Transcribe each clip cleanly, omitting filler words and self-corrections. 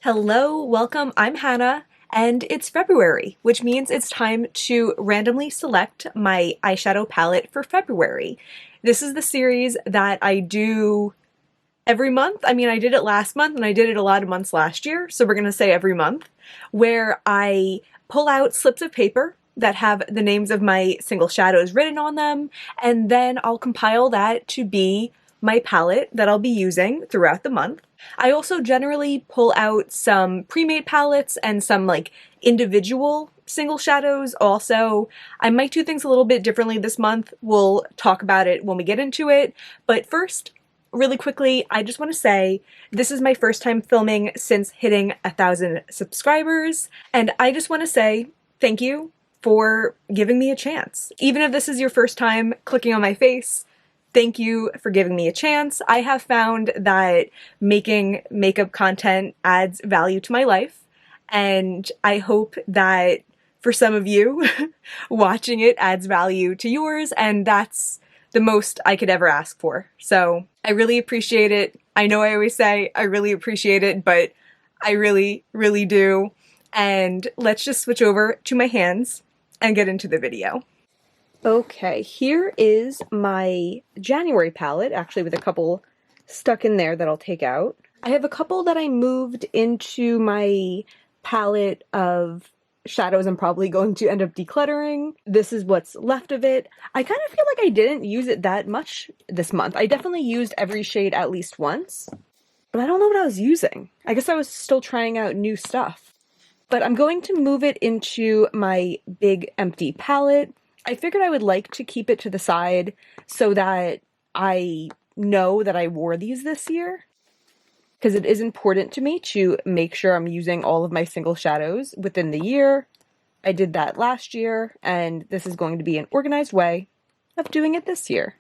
Hello, welcome, I'm Hannah, and it's February, which means it's time to randomly select my eyeshadow palette for February. This is the series that I do every month. I mean, I did it last month and I did it a lot of months last year, so we're gonna say every month, where I pull out slips of paper that have the names of my single shadows written on them, and then I'll compile that to be my palette that I'll be using throughout the month. I also generally pull out some pre-made palettes and some like individual single shadows also. I might do things a little bit differently this month. We'll talk about it when we get into it. But first, really quickly, I just want to say this is my first time filming since hitting 1,000 subscribers. And I just want to say thank you for giving me a chance. Even if this is your first time clicking on my face, thank you for giving me a chance. I have found that making makeup content adds value to my life, and I hope that for some of you, watching it adds value to yours, and that's the most I could ever ask for. So I really appreciate it. I know I always say I really appreciate it, but I really, really do. And let's just switch over to my hands and get into the video. Okay, here is my January palette, actually with a couple stuck in there that I'll take out. I have a couple that I moved into my palette of shadows I'm probably going to end up decluttering. This is what's left of it. I kind of feel like I didn't use it that much this month. I definitely used every shade at least once, but I don't know what I was using. I guess I was still trying out new stuff. But I'm going to move it into my big empty palette. I figured I would like to keep it to the side so that I know that I wore these this year, because it is important to me to make sure I'm using all of my single shadows within the year. I did that last year, and this is going to be an organized way of doing it this year.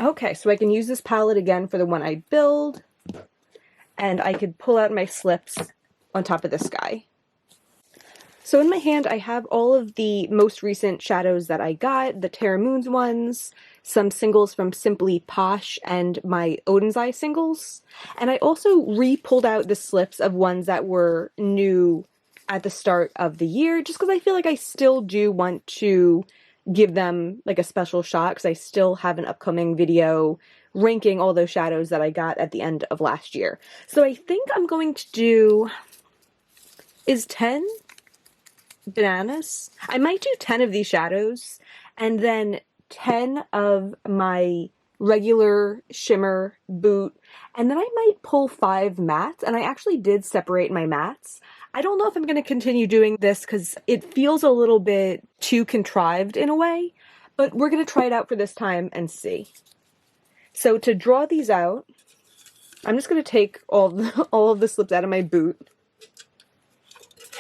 Okay, so I can use this palette again for the one I build, and I could pull out my slips on top of this guy. So in my hand, I have all of the most recent shadows that I got, the Terra Moons ones, some singles from Simply Posh, and my Oden's Eye singles. And I also re-pulled out the slips of ones that were new at the start of the year, just because I feel like I still do want to give them like a special shot, because I still have an upcoming video ranking all those shadows that I got at the end of last year. So I think I'm going to do, is 10? Bananas. I might do 10 of these shadows and then 10 of my regular shimmer boot, and then I might pull 5 mattes, and I actually did separate my mattes. I don't know if I'm going to continue doing this because it feels a little bit too contrived in a way, but we're going to try it out for this time and see. So to draw these out, I'm just going to take all of the slips out of my boot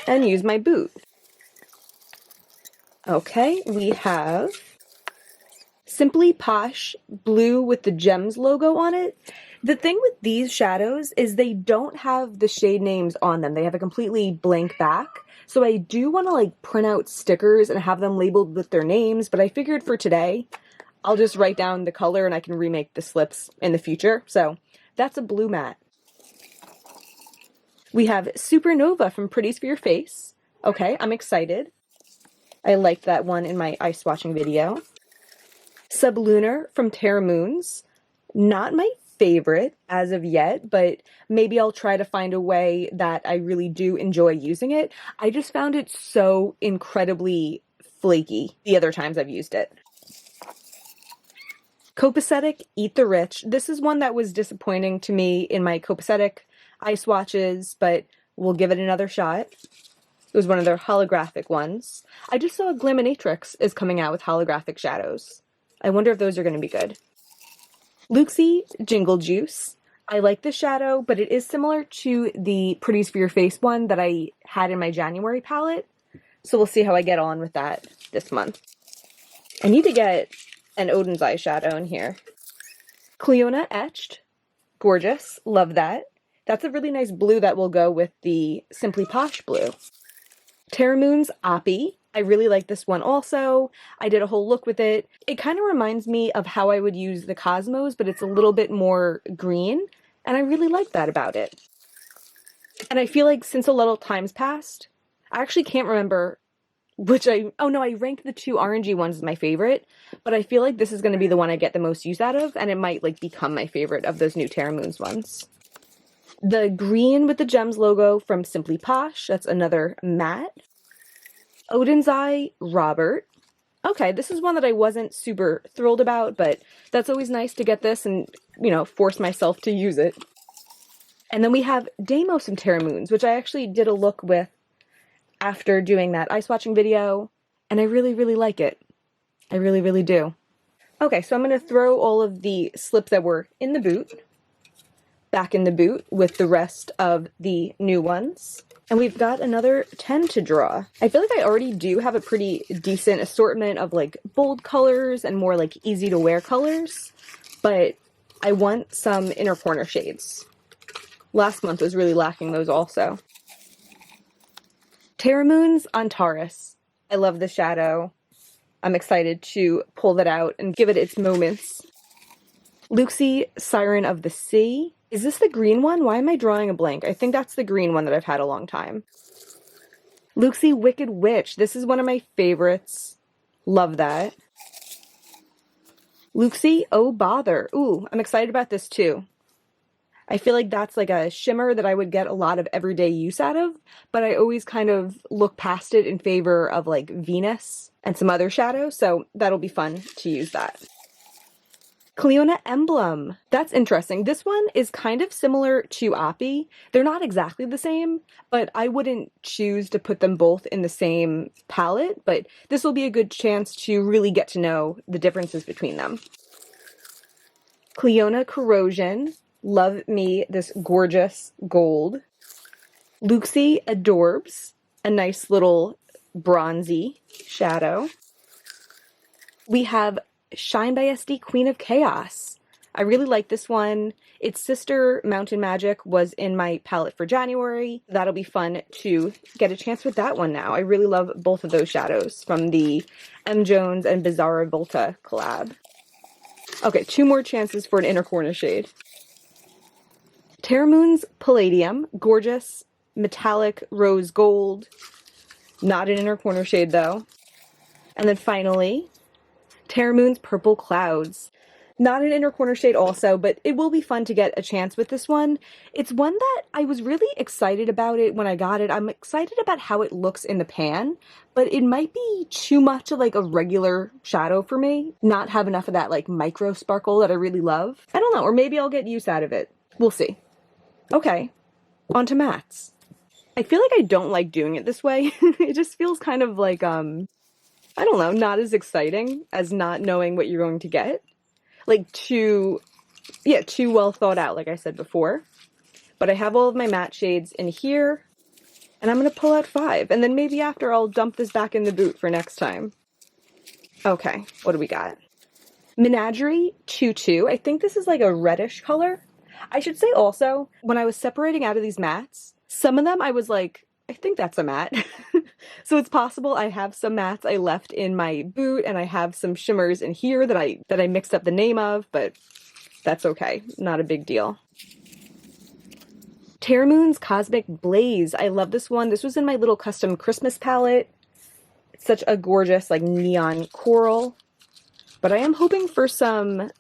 and use my boot. Okay, we have Simply Posh blue with the Gems logo on it. The thing with these shadows is they don't have the shade names on them. They have a completely blank back. So I do want to like print out stickers and have them labeled with their names, but I figured for today, I'll just write down the color and I can remake the slips in the future. So that's a blue matte. We have Supernova from Pretties for Your Face. Okay, I'm excited. I liked that one in my eye swatching video. Sublunar from Terra Moons. Not my favorite as of yet, but maybe I'll try to find a way that I really do enjoy using it. I just found it so incredibly flaky the other times I've used it. Copacetic Eat the Rich. This is one that was disappointing to me in my Copacetic eye swatches, but we'll give it another shot. It was one of their holographic ones. I just saw Glaminatrix is coming out with holographic shadows. I wonder if those are going to be good. Looxi Jingle Juice. I like this shadow, but it is similar to the Pretties for Your Face one that I had in my January palette. So we'll see how I get on with that this month. I need to get an Oden's Eye shadow in here. Clionadh Etched. Gorgeous. Love that. That's a really nice blue that will go with the Simply Posh blue. Terra Moons Oppy. I really like this one also. I did a whole look with it. It kind of reminds me of how I would use the Cosmos, but it's a little bit more green and I really like that about it. And I feel like since a little time's passed, I actually can't remember oh no, I ranked the two orangey ones as my favorite, but I feel like this is going to be the one I get the most use out of, and it might like become my favorite of those new Terra Moons ones. The green with the gems logo from Simply Posh, that's another matte. Oden's Eye, Robert. Okay, this is one that I wasn't super thrilled about, but that's always nice to get this and, you know, force myself to use it. And then we have Deimos and Terra Moons, which I actually did a look with after doing that eye swatching video, and I really, really like it. I really, really do. Okay, so I'm going to throw all of the slips that were in the boot back in the boot with the rest of the new ones. And we've got another 10 to draw. I feel like I already do have a pretty decent assortment of like bold colors and more like easy to wear colors, but I want some inner corner shades. Last month was really lacking those also. Terra Moon's Antares. I love the shadow. I'm excited to pull that out and give it its moments. Looxi, Siren of the Sea. Is this the green one? Why am I drawing a blank? I think that's the green one that I've had a long time. Looxi, Wicked Witch. This is one of my favorites. Love that. Looxi, Oh Bother. Ooh, I'm excited about this too. I feel like that's like a shimmer that I would get a lot of everyday use out of, but I always kind of look past it in favor of like Venus and some other shadows, so that'll be fun to use that. Clionadh Emblem. That's interesting. This one is kind of similar to Oppy. They're not exactly the same, but I wouldn't choose to put them both in the same palette, but this will be a good chance to really get to know the differences between them. Clionadh Corrosion. Love me this gorgeous gold. Looxi Adorbs. A nice little bronzy shadow. We have Shine by SD Queen of Chaos. I really like this one. Its sister, Mountain Magic, was in my palette for January. That'll be fun to get a chance with that one now. I really love both of those shadows from the M. Jones and Bizarra Volta collab. Okay, 2 more chances for an inner corner shade. Terra Moon's Palladium. Gorgeous metallic rose gold. Not an inner corner shade though. And then finally, Terra Moon's Purple Clouds. Not an inner corner shade also, but it will be fun to get a chance with this one. It's one that I was really excited about it when I got it. I'm excited about how it looks in the pan, but it might be too much of like a regular shadow for me. Not have enough of that like micro sparkle that I really love. I don't know, or maybe I'll get use out of it. We'll see. Okay, on to mattes. I feel like I don't like doing it this way. It just feels kind of like, I don't know, not as exciting as not knowing what you're going to get. Like too well thought out, like I said before. But I have all of my matte shades in here, and I'm going to pull out 5. And then maybe after I'll dump this back in the boot for next time. Okay, what do we got? Menagerie Tutu. I think this is like a reddish color. I should say also, when I was separating out of these mattes, some of them I was like, I think that's a matte. So it's possible I have some mattes I left in my boot, and I have some shimmers in here that I mixed up the name of, but that's okay. Not a big deal. Terra Moon's Cosmic Blaze. I love this one. This was in my little custom Christmas palette. It's such a gorgeous like neon coral. But I am hoping for some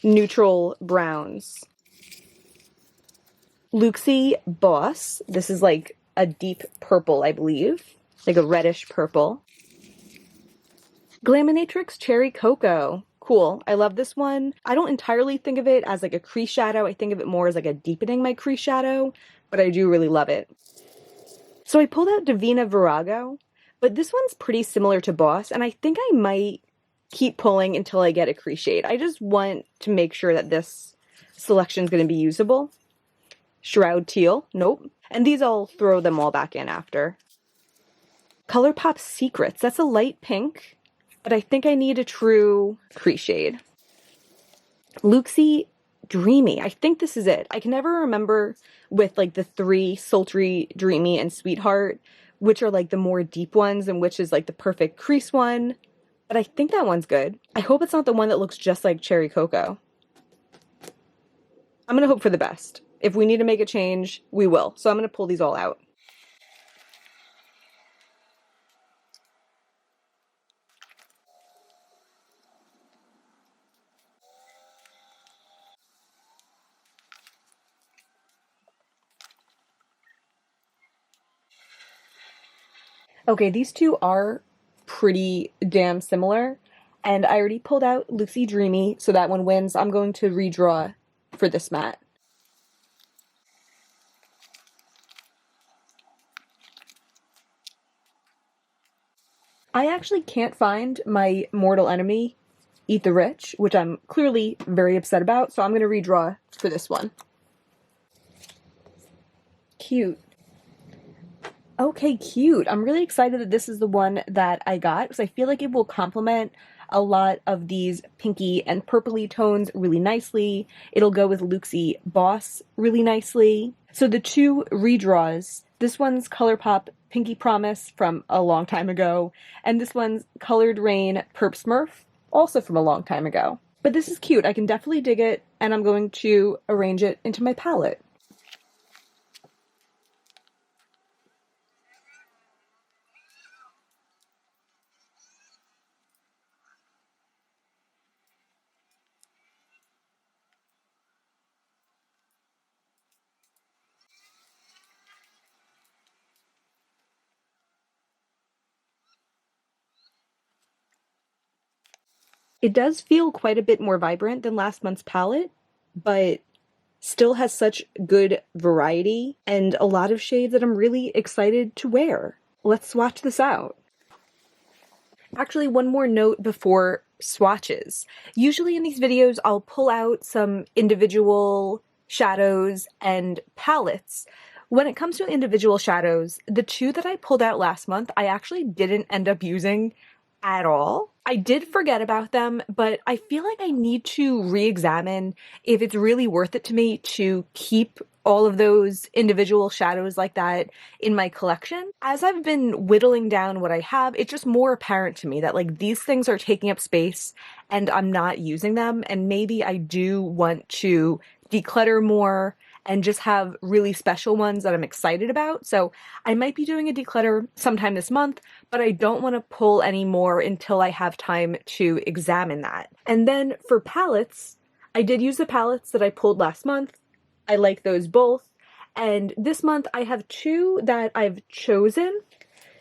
neutral browns. Looxi Boss. This is like a deep purple, I believe. Like a reddish purple. Glaminatrix Cherry Cocoa. Cool. I love this one. I don't entirely think of it as like a crease shadow. I think of it more as like a deepening my crease shadow, but I do really love it. So I pulled out Divina Virago, but this one's pretty similar to Boss, and I think I might keep pulling until I get a crease shade. I just want to make sure that this selection is going to be usable. Shroud Teal. Nope. And these I'll throw them all back in after. Colourpop Secrets. That's a light pink, but I think I need a true crease shade. Looxi Dreamy. I think this is it. I can never remember with like the 3, Sultry, Dreamy, and Sweetheart, which are like the more deep ones and which is like the perfect crease one. But I think that one's good. I hope it's not the one that looks just like Cherry Cocoa. I'm gonna hope for the best. If we need to make a change, we will. So I'm gonna pull these all out. Okay, these two are pretty damn similar, and I already pulled out Looxi Dreamy, so that one wins. I'm going to redraw for this matte. I actually can't find my mortal enemy, Eat the Rich, which I'm clearly very upset about, so I'm going to redraw for this one. Cute. Okay, cute. I'm really excited that this is the one that I got because I feel like it will complement a lot of these pinky and purpley tones really nicely. It'll go with Looxi Boss really nicely. So the two redraws, this one's Colourpop Pinky Promise from a long time ago, and this one's Colored Raine Purp Smurf, also from a long time ago. But this is cute. I can definitely dig it, and I'm going to arrange it into my palette. It does feel quite a bit more vibrant than last month's palette, but still has such good variety and a lot of shades that I'm really excited to wear. Let's swatch this out. Actually, one more note before swatches. Usually in these videos, I'll pull out some individual shadows and palettes. When it comes to individual shadows, the two that I pulled out last month, I actually didn't end up using at all. I did forget about them, but I feel like I need to re-examine if it's really worth it to me to keep all of those individual shadows like that in my collection. As I've been whittling down what I have, it's just more apparent to me that like these things are taking up space and I'm not using them, and maybe I do want to declutter more and just have really special ones that I'm excited about. So I might be doing a declutter sometime this month, but I don't want to pull any more until I have time to examine that. And then for palettes, I did use the palettes that I pulled last month. I like those both. And this month I have two that I've chosen.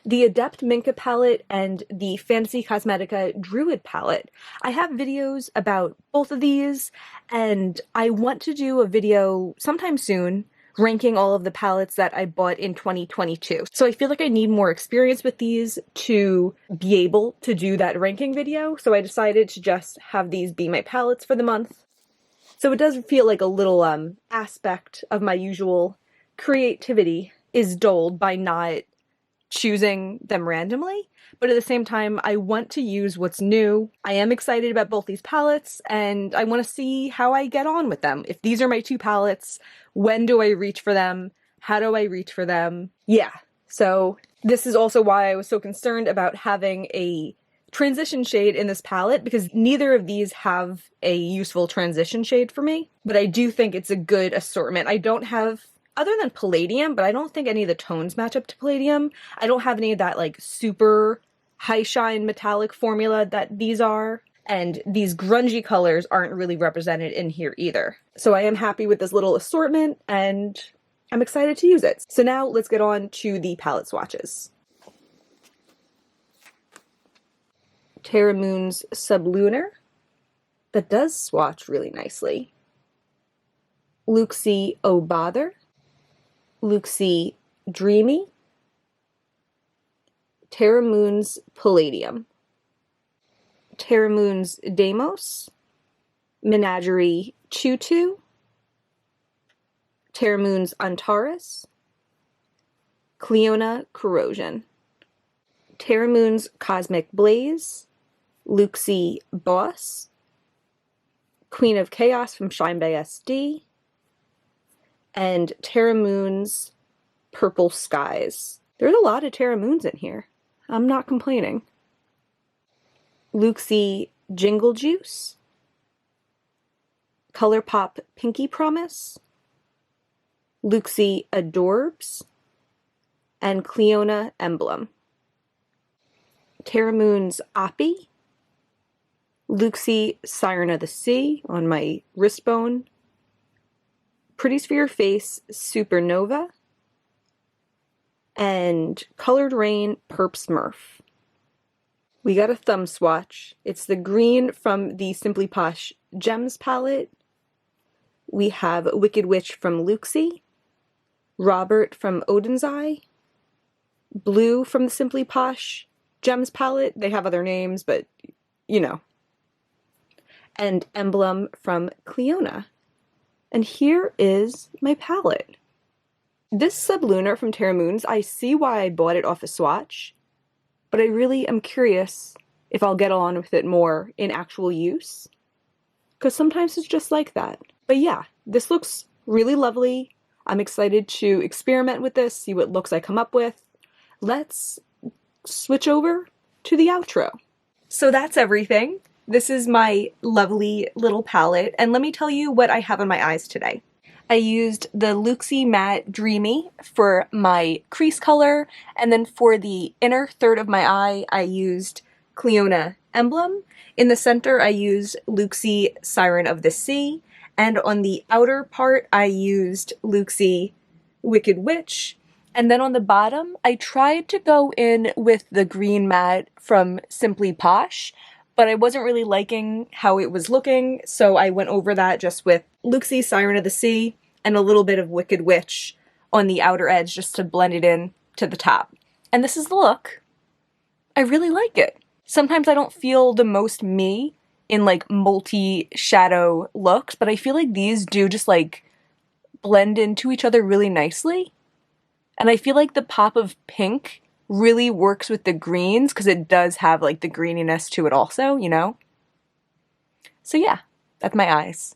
The Adept Minka palette and the Fantasy Cosmetica Druid palette. I have videos about both of these, and I want to do a video sometime soon ranking all of the palettes that I bought in 2022. So I feel like I need more experience with these to be able to do that ranking video, so I decided to just have these be my palettes for the month. So it does feel like a little aspect of my usual creativity is dulled by not choosing them randomly, but at the same time, I want to use what's new. I am excited about both these palettes, and I want to see how I get on with them. If these are my two palettes, when do I reach for them? How do I reach for them? Yeah, so this is also why I was so concerned about having a transition shade in this palette, because neither of these have a useful transition shade for me, but I do think it's a good assortment. I don't have, other than Palladium, but I don't think any of the tones match up to Palladium. I don't have any of that like super high shine metallic formula that these are, and these grungy colors aren't really represented in here either. So I am happy with this little assortment, and I'm excited to use it. So now let's get on to the palette swatches. Terra Moon's Sublunar. That does swatch really nicely. Looxi Oh Bother. Looxi Dreamy, Terra Moon's Palladium, Terra Moon's Deimos, Menagerie Tutu, Terra Moon's Antares, Clionadh Corrosion, Terra Moon's Cosmic Blaze, Looxi Boss, Queen of Chaos from Shine by SD, and Terra Moon's Purple Skies. There's a lot of Terra Moons in here. I'm not complaining. Looxi Jingle Juice, Colourpop Pinky Promise, Looxi Adorbs, and Clionadh Emblem. Terra Moon's Oppy, Looxi Siren of the Sea on my wrist bone, Pretties for Your Face Supernova, and Colored Raine Purp Smurf. We got a thumb swatch. It's the green from the Simply Posh Gems palette. We have Wicked Witch from Looxi, Robert from Oden's Eye, Blue from the Simply Posh Gems palette. They have other names, but you know. And Emblem from Clionadh. And here is my palette. This Sublunar from Terra Moons, I see why I bought it off a swatch, but I really am curious if I'll get on with it more in actual use, because sometimes it's just like that. But yeah, this looks really lovely. I'm excited to experiment with this, see what looks I come up with. Let's switch over to the outro. So that's everything. This is my lovely little palette, and let me tell you what I have on my eyes today. I used the Looxi Matte Dreamy for my crease color, and then for the inner third of my eye, I used Clionadh Emblem. In the center, I used Looxi Siren of the Sea, and on the outer part, I used Looxi Wicked Witch. And then on the bottom, I tried to go in with the green matte from Simply Posh, but I wasn't really liking how it was looking, so I went over that just with Looxi Siren of the Sea and a little bit of Wicked Witch on the outer edge just to blend it in to the top. And this is the look. I really like it. Sometimes I don't feel the most me in like multi-shadow looks, but I feel like these do just like blend into each other really nicely. And I feel like the pop of pink really works with the greens because it does have like the greeniness to it also, you know? So yeah, that's my eyes.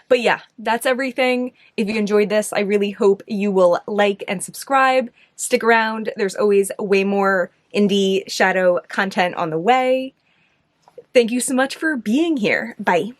But yeah, that's everything. If you enjoyed this, I really hope you will like and subscribe. Stick around. There's always way more indie shadow content on the way. Thank you so much for being here. Bye.